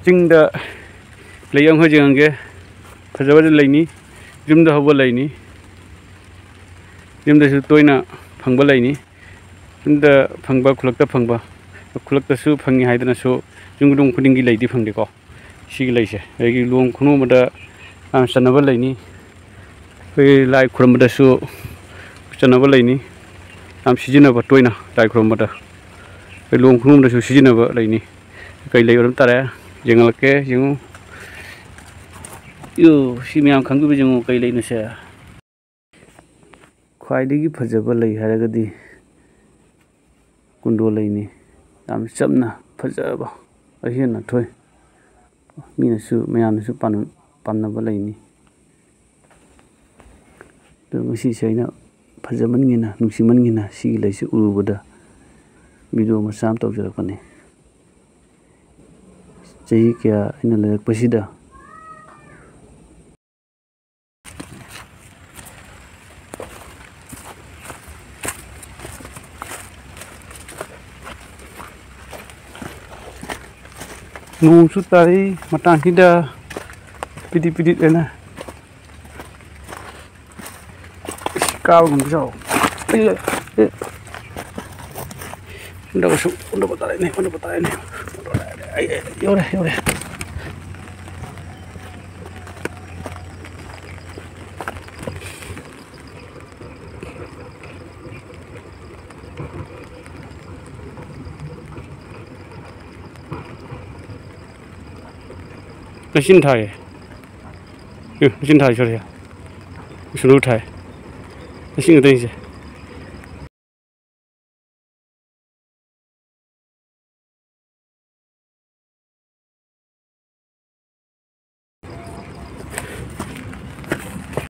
चिंगदा लेयंग हो जेंगे फजबद लेनी जुमदा हबो लेनी जुमदा सु तोयना फंगबा लेनी जुमदा फंगबा खुलकता सु फंगी हाइदना सु जुंगदुं खुदिंगी लेदी फंगदे को सिगी लेसे एगी लुंग खुनु मदा सनबा लेनी बै लाइ खुरमदा सु सनबा लेनी आम सिजिनबा तोयना लाइ खुरमदा बै लुंग खुनु मदा सु सिजिनबा लेनी कै लेयरम तारे जेंगलके जेंगु यो सिमियाम खंगबि जेंगु कै लेनसे ख्वाइदगी फजबा लई हारगदी कुंडो लेनी आम चमना फजबा अहिना थोय मीनसु मयानसु पानबा लेनी तो मसी सैना फजमनगिना नुसिमनगिना सिगी लेसे उरुबदा वीडियो मसाम तौजरकने चही क्या इन लेरकपसिदा nungsu tari matang hida pidi ena kau ngomso udah masuk udah patah ini yaudah Mesin thai, mesin thai cho dia, mesin thai, mesin cái gì?